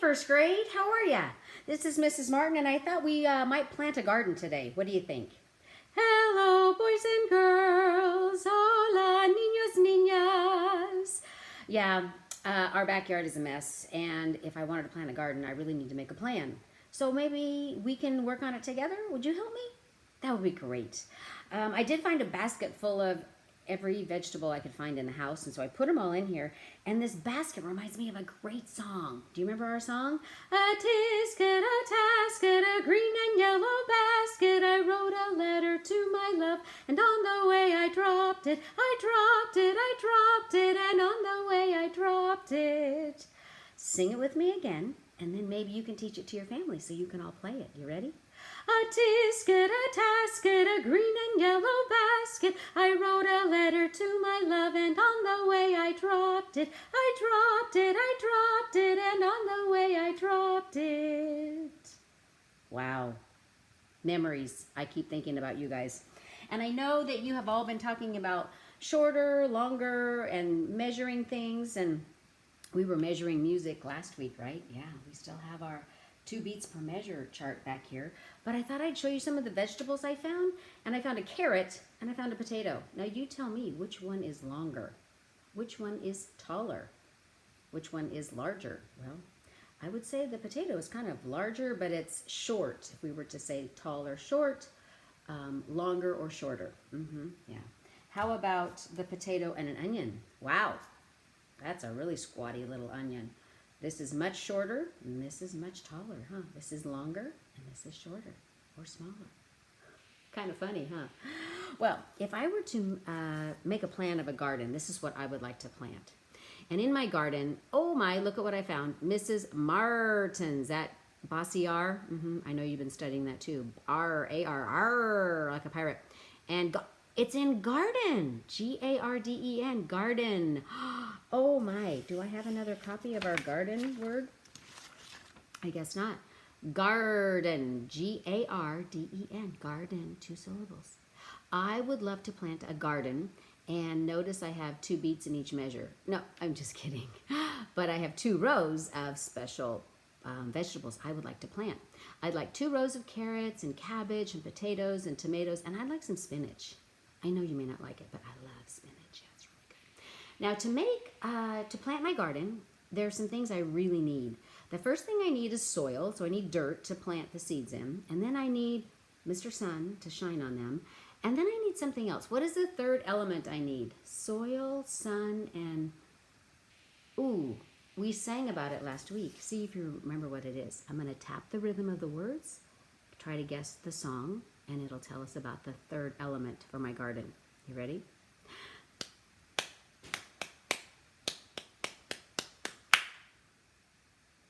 first grade. How are ya? This is Mrs. Martin, and I thought we might plant a garden today. What do you think? Hello, boys and girls. Hola, niños, niñas. Yeah, our backyard is a mess, and if I wanted to plant a garden, I really need to make a plan. So maybe we can work on it together? Would you help me? That would be great. I did find a basket full of every vegetable I could find in the house, and so I put them all in here. And this basket reminds me of a great song. Do you remember our song? A tisket, a tasket, a green and yellow basket. I wrote a letter to my love, and on the way I dropped it. I dropped it, I dropped it, and on the way I dropped it. Sing it with me again, and then maybe you can teach it to your family so you can all play it. You ready? A tisket, a tasket, a green and yellow basket. I wrote a letter to my love, and on the way I dropped it. I dropped it, I dropped it, and on the way I dropped it. Wow. Memories. I keep thinking about you guys. And I know that you have all been talking about shorter, longer, and measuring things. And we were measuring music last week, right? Yeah, we still have our 2 beats per measure chart back here. But I thought I'd show you some of the vegetables I found. And I found a carrot and I found a potato. Now you tell me which one is longer. Which one is taller? Which one is larger? Well, I would say the potato is kind of larger, but it's short. If we were to say tall or short, longer or shorter. Yeah. How about the potato and an onion? Wow, that's a really squatty little onion. This is much shorter, and this is much taller, huh? This is longer, and this is shorter or smaller. Kind of funny, huh? Well, if I were to make a plan of a garden, this is what I would like to plant. And in my garden, oh my, look at what I found. Mrs. Martin's, that bossy R. I know you've been studying that too. R-A-R-R, like a pirate. And it's in garden, G-A-R-D-E-N, garden. Oh my, do I have another copy of our garden word? I guess not. Garden, G-A-R-D-E-N, garden, 2 syllables. I would love to plant a garden, and notice I have 2 beats in each measure. No, I'm just kidding. But I have 2 rows of special vegetables I would like to plant. I'd like 2 rows of carrots and cabbage and potatoes and tomatoes, and I'd like some spinach. I know you may not like it, but I love spinach. Yeah, it's really good. Now to plant my garden, there are some things I really need. The first thing I need is soil, so I need dirt to plant the seeds in. And then I need Mr. Sun to shine on them. And then I need something else. What is the third element I need? Soil, sun, and ooh, we sang about it last week. See if you remember what it is. I'm going to tap the rhythm of the words, try to guess the song, and it'll tell us about the third element for my garden. You ready?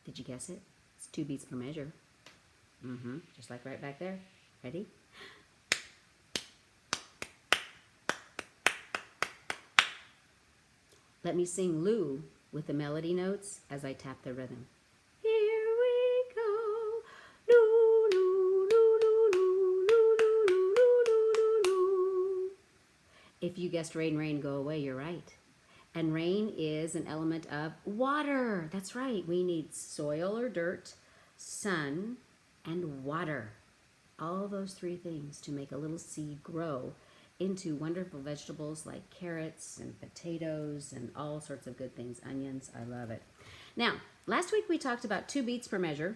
Did you guess it? It's 2 beats per measure. Just like right back there. Ready? Let me sing Lou with the melody notes as I tap the rhythm. Here we go. Lou, Lou, Lou, Lou, Lou, Lou, Lou, Lou, Lou, Lou, Lou. If you guessed rain, rain, go away, you're right. And rain is an element of water. That's right. We need soil or dirt, sun, and water. All those 3 things to make a little seed grow into wonderful vegetables like carrots and potatoes and all sorts of good things. Onions, I love it. Now, last week we talked about 2 beats per measure,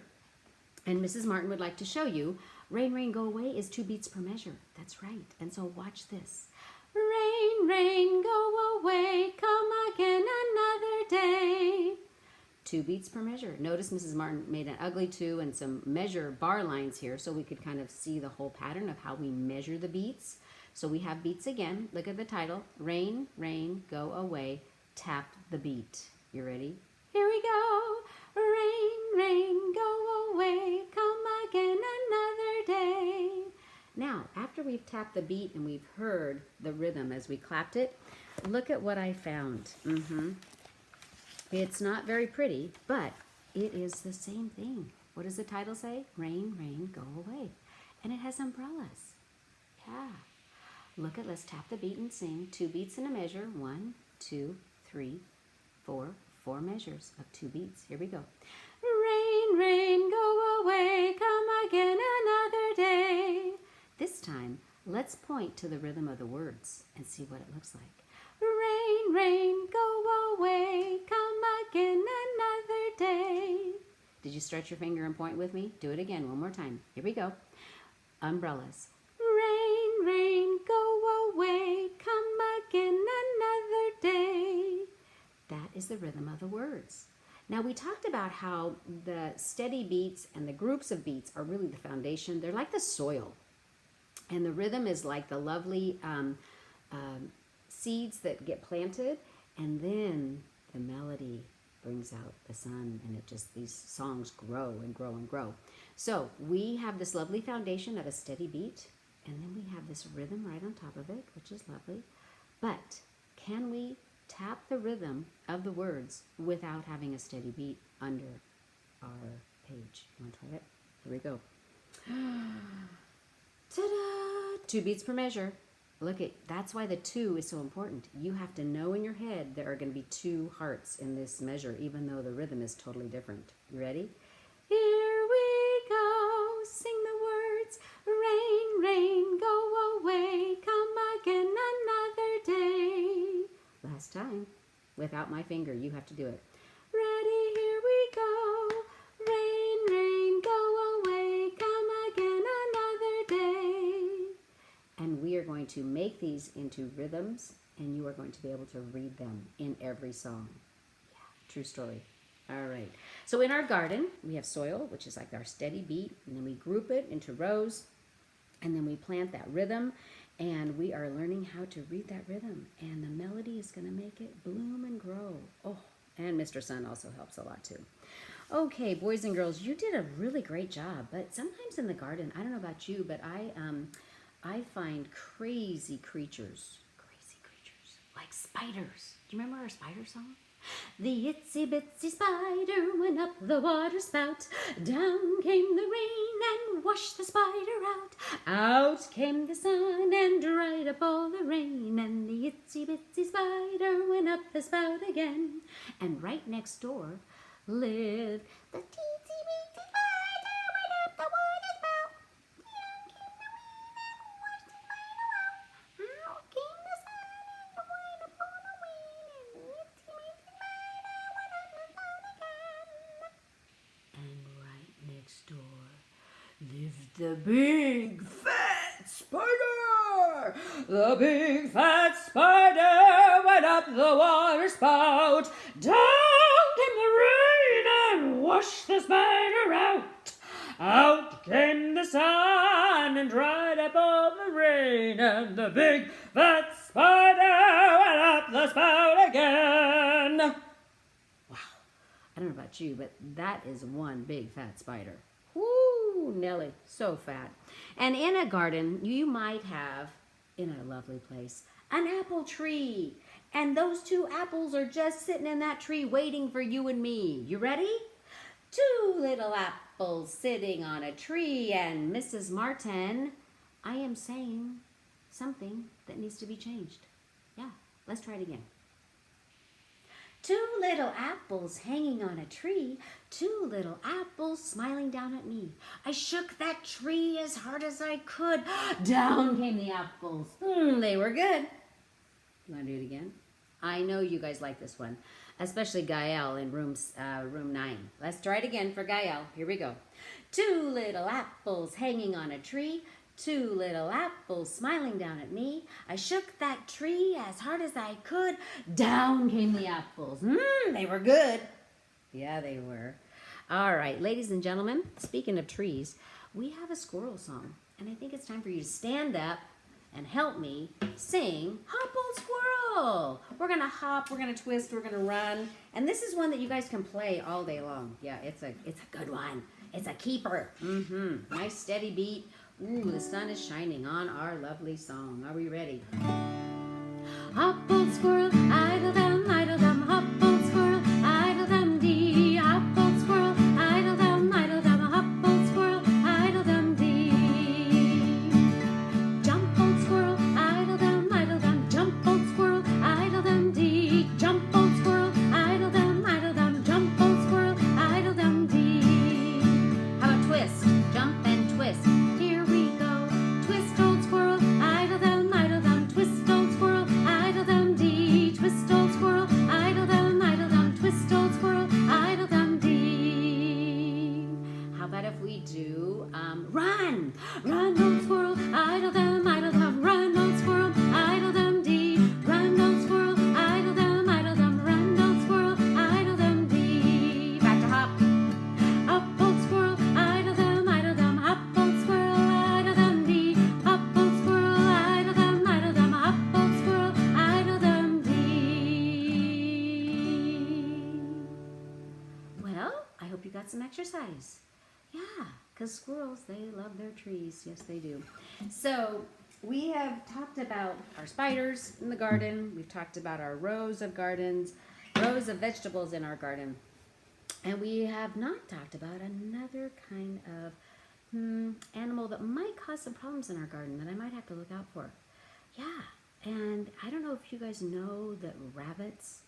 and Mrs. Martin would like to show you rain, rain, go away is 2 beats per measure. That's right. And so watch this. Rain, rain, go away, come again another day. 2 beats per measure. Notice Mrs. Martin made an ugly 2 and some measure bar lines here so we could kind of see the whole pattern of how we measure the beats. So we have beats again. Look at the title. Rain, rain, go away, tap the beat. You ready? Here we go. Rain, rain, go away, come again another day. Now, after we've tapped the beat and we've heard the rhythm as we clapped it, look at what I found. It's not very pretty, but it is the same thing. What does the title say? Rain, rain, go away. And it has umbrellas. Yeah. Look at, let's tap the beat and sing. 2 beats in a measure. 1, 2, 3, 4. 4 measures of 2 beats. Here we go. Rain, Rain, rain, go away, come again another day. This time, let's point to the rhythm of the words and see what it looks like. Rain, rain, go away, come again another day. Did you stretch your finger and point with me? Do it again one more time. Here we go. Umbrellas. Rain, rain, go away, come again another day. That is the rhythm of the words. Now we talked about how the steady beats and the groups of beats are really the foundation. They're like the soil. And the rhythm is like the lovely seeds that get planted, and then the melody brings out the sun, and these songs grow and grow and grow. So we have this lovely foundation of a steady beat, and then we have this rhythm right on top of it, which is lovely. But can we tap the rhythm of the words without having a steady beat under our page? You want to try it? Here we go. Ta-da! 2 beats per measure. Look that's why the 2 is so important. You have to know in your head there are going to be 2 hearts in this measure, even though the rhythm is totally different. You ready? Here we go, sing the words. Rain, rain, go away, come again another day. Last time, without my finger, you have to do it. Ready, here we go. Rain, rain, go away, come again another day. And we are going to make these into rhythms, and you are going to be able to read them in every song. Yeah, true story. All right. So in our garden, we have soil, which is like our steady beat, and then we group it into rows, and then we plant that rhythm, and we are learning how to read that rhythm, and the melody is going to make it bloom and grow. Oh, and Mr. Sun also helps a lot too. Okay, boys and girls, you did a really great job, but sometimes in the garden, I don't know about you, but I find crazy creatures, like spiders. Do you remember our spider song? The itsy bitsy spider went up the water spout. Down came the rain and washed the spider out. Out came the sun and dried up all the rain. And the itsy bitsy spider went up the spout again. And right next door lived the teensy weensy spider went up the water spout. Down came the rain and washed the spider out. Out came the sun and dried up all the rain. And the itsy weensy spider went up the spout again. And right next door lived the big fat spider. The big fat spider went up the water spout. Down came the rain and washed the spider out. Out came the sun and dried up all the rain. And the big fat spider went up the spout again. Wow. I don't know about you, but that is one big fat spider. Woo, Nelly, so fat. And in a garden, you might have, in a lovely place, an apple tree. And those 2 apples are just sitting in that tree waiting for you and me. You ready? 2 little apples sitting on a tree. And Mrs. Martin, I am saying something that needs to be changed. Yeah, let's try it again. 2 little apples hanging on a tree, 2 little apples smiling down at me. I shook that tree as hard as I could. Down came the apples. They were good. You want to do it again? I know you guys like this one, especially Gael in room 9. Let's try it again for Gael. Here we go. 2 little apples hanging on a tree, 2 little apples smiling down at me. I shook that tree as hard as I could. Down came the apples. They were good. Yeah, they were. All right, ladies and gentlemen, speaking of trees, we have a squirrel song. And I think it's time for you to stand up and help me sing Hop Old Squirrel. We're going to hop, we're going to twist, we're going to run. And this is one that you guys can play all day long. Yeah, it's a good one. It's a keeper. Nice steady beat. Ooh, the sun is shining on our lovely song. Are we ready? Hop, old squirrel, idle dum, hop, old squirrel, idle dum dee. Hop, old squirrel, idle dum, hop, old squirrel, idle dum dee. Jump, old squirrel, idle dum, jump, old squirrel, idle dum dee. Jump, old squirrel, idle dum, jump, old squirrel, idle dum dee. hope you got some exercise. Yeah, because squirrels, they love their trees. Yes, they do. So we have talked about our spiders in the garden. We've talked about our rows of vegetables in our garden. And we have not talked about another kind of animal that might cause some problems in our garden that I might have to look out for. Yeah, and I don't know if you guys know that rabbits,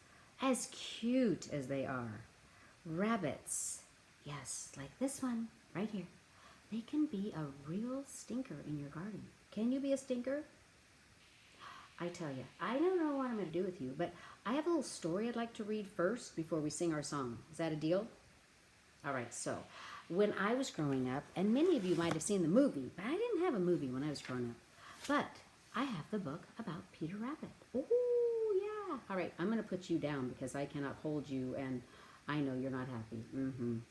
as cute as they are, rabbits, yes, like this one right here, they can be a real stinker in your garden. Can you be a stinker? I tell you, I don't know what I'm going to do with you, but I have a little story I'd like to read first before we sing our song. Is that a deal? All right, so when I was growing up, and many of you might have seen the movie, but I didn't have a movie when I was growing up, but I have the book about Peter Rabbit. Oh, yeah. All right, I'm going to put you down because I cannot hold you, and I know you're not happy.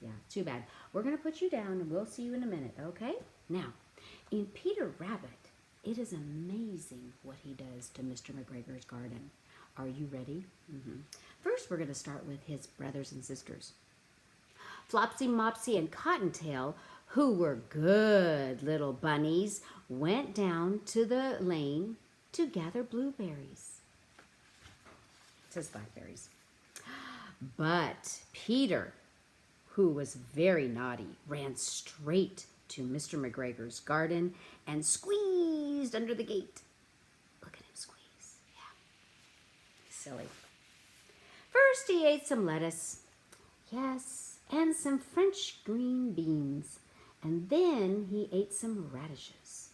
Yeah, too bad. We're going to put you down, and we'll see you in a minute, okay? Now, in Peter Rabbit, it is amazing what he does to Mr. McGregor's garden. Are you ready? First, we're going to start with his brothers and sisters. Flopsy, Mopsy, and Cottontail, who were good little bunnies, went down to the lane to gather blueberries. It says blackberries. But Peter, who was very naughty, ran straight to Mr. McGregor's garden and squeezed under the gate. Look at him squeeze. Yeah. Silly. First, he ate some lettuce. Yes, and some French green beans. And then he ate some radishes.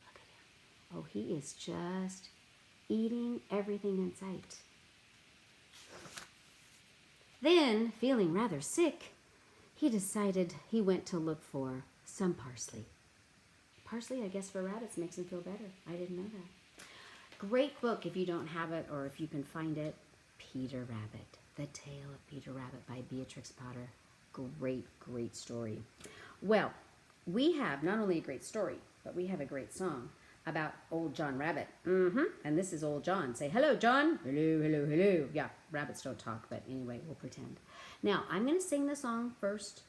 Look at him. Oh, he is just eating everything in sight. Then, feeling rather sick, he decided he went to look for some parsley. Parsley, I guess, for rabbits makes them feel better. I didn't know that. Great book if you don't have it or if you can find it. Peter Rabbit, The Tale of Peter Rabbit by Beatrix Potter. Great, great story. Well, we have not only a great story, but we have a great song about Old John Rabbit. And this is Old John. Say, hello, John. Hello, hello, hello. Yeah, rabbits don't talk, but anyway, we'll pretend. Now, I'm going to sing the song first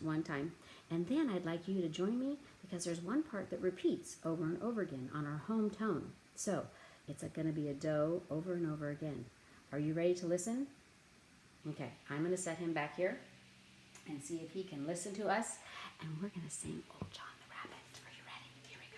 one time, and then I'd like you to join me because there's one part that repeats over and over again on our home tone. So, it's going to be a do over and over again. Are you ready to listen? Okay, I'm going to set him back here and see if he can listen to us, and we're going to sing Old John the Rabbit. Are you ready? Here we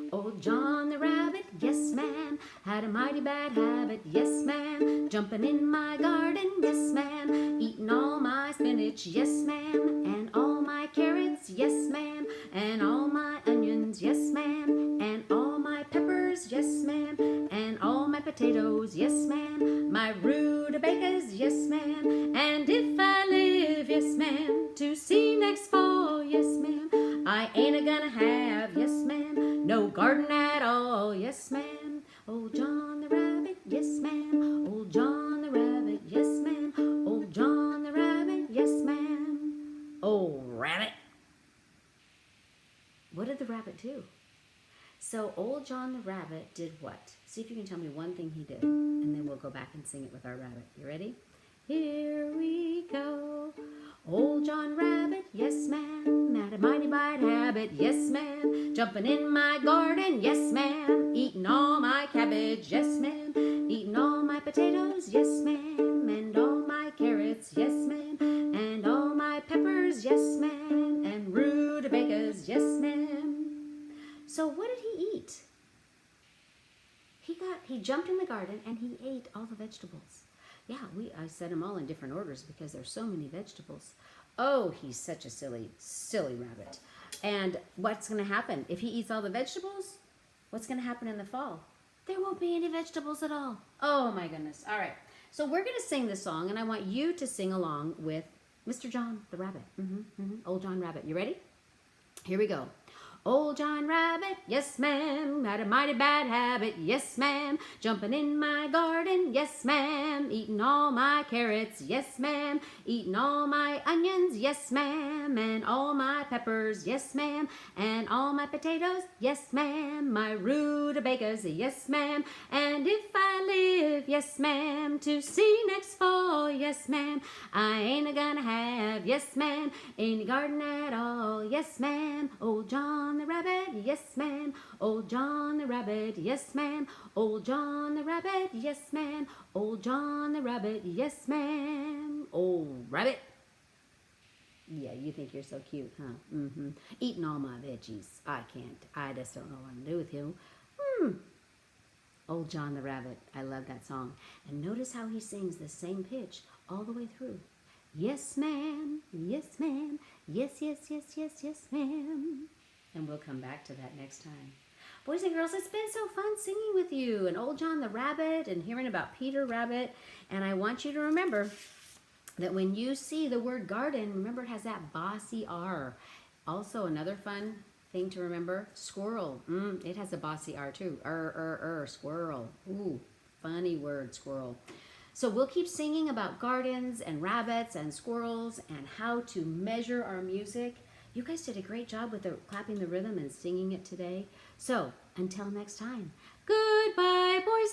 go. Old John the Rabbit, yes ma'am, had a mighty bad habit, yes ma'am, jumping in my garden, yes ma'am, eating all my spinach, yes ma'am, and all my carrots, yes ma'am, and all my onions, yes ma'am, and all my peppers, yes ma'am, and all my potatoes, yes ma'am, my rutabagas, yes ma'am, and if I live, yes ma'am, to see next fall, yes ma'am, I ain't a-gonna have, yes ma'am, no garden at all, yes ma'am. Old John the Rabbit, yes ma'am. Old John the Rabbit, yes ma'am. Old John the Rabbit, yes ma'am. Old rabbit. What did the rabbit do? So Old John the Rabbit did what? See if you can tell me one thing he did, and then we'll go back and sing it with our rabbit. You ready? Here we go. Old John Rabbit, yes ma'am, had a mighty bad habit, yes ma'am, jumping in my garden, yes ma'am, eating all my cabbage, yes ma'am, eating all my potatoes, yes ma'am, and all my carrots, yes ma'am, and all my peppers, yes ma'am, and rutabagas, yes ma'am. So what did he eat? He jumped in the garden and he ate all the vegetables. Yeah, I said them all in different orders because there's so many vegetables. Oh, he's such a silly, silly rabbit. And what's going to happen? If he eats all the vegetables, what's going to happen in the fall? There won't be any vegetables at all. Oh, my goodness. All right. So we're going to sing the song, and I want you to sing along with Mr. John the Rabbit. Old John Rabbit. You ready? Here we go. Old John Rabbit, yes ma'am, had a mighty bad habit, yes ma'am, jumping in my garden, yes ma'am, eating all my carrots, yes ma'am, eating all my onions, yes ma'am, and all my peppers, yes ma'am, and all my potatoes, yes ma'am, my rutabagas, yes ma'am, and if I live, yes ma'am, to see next fall, yes ma'am, I ain't gonna have, yes ma'am, any garden at all, yes ma'am, old John the Rabbit, yes ma'am, old John the Rabbit, yes ma'am, old John the Rabbit, yes ma'am, old John the Rabbit, yes ma'am, old rabbit. Yeah, you think you're so cute, huh? Mm-hmm. Eating all my veggies. I can't. I just don't know what to do with you. Old John the Rabbit. I love that song. And notice how he sings the same pitch all the way through. Yes, ma'am. Yes, ma'am. Yes, yes, yes, yes, yes, ma'am. And we'll come back to that next time. Boys and girls, it's been so fun singing with you and Old John the Rabbit and hearing about Peter Rabbit. And I want you to remember that when you see the word garden, remember it has that bossy R. Also, another fun thing to remember, squirrel. It has a bossy R too. Squirrel. Ooh, funny word, squirrel. So we'll keep singing about gardens and rabbits and squirrels and how to measure our music. You guys did a great job with the clapping the rhythm and singing it today. So until next time, goodbye, boys.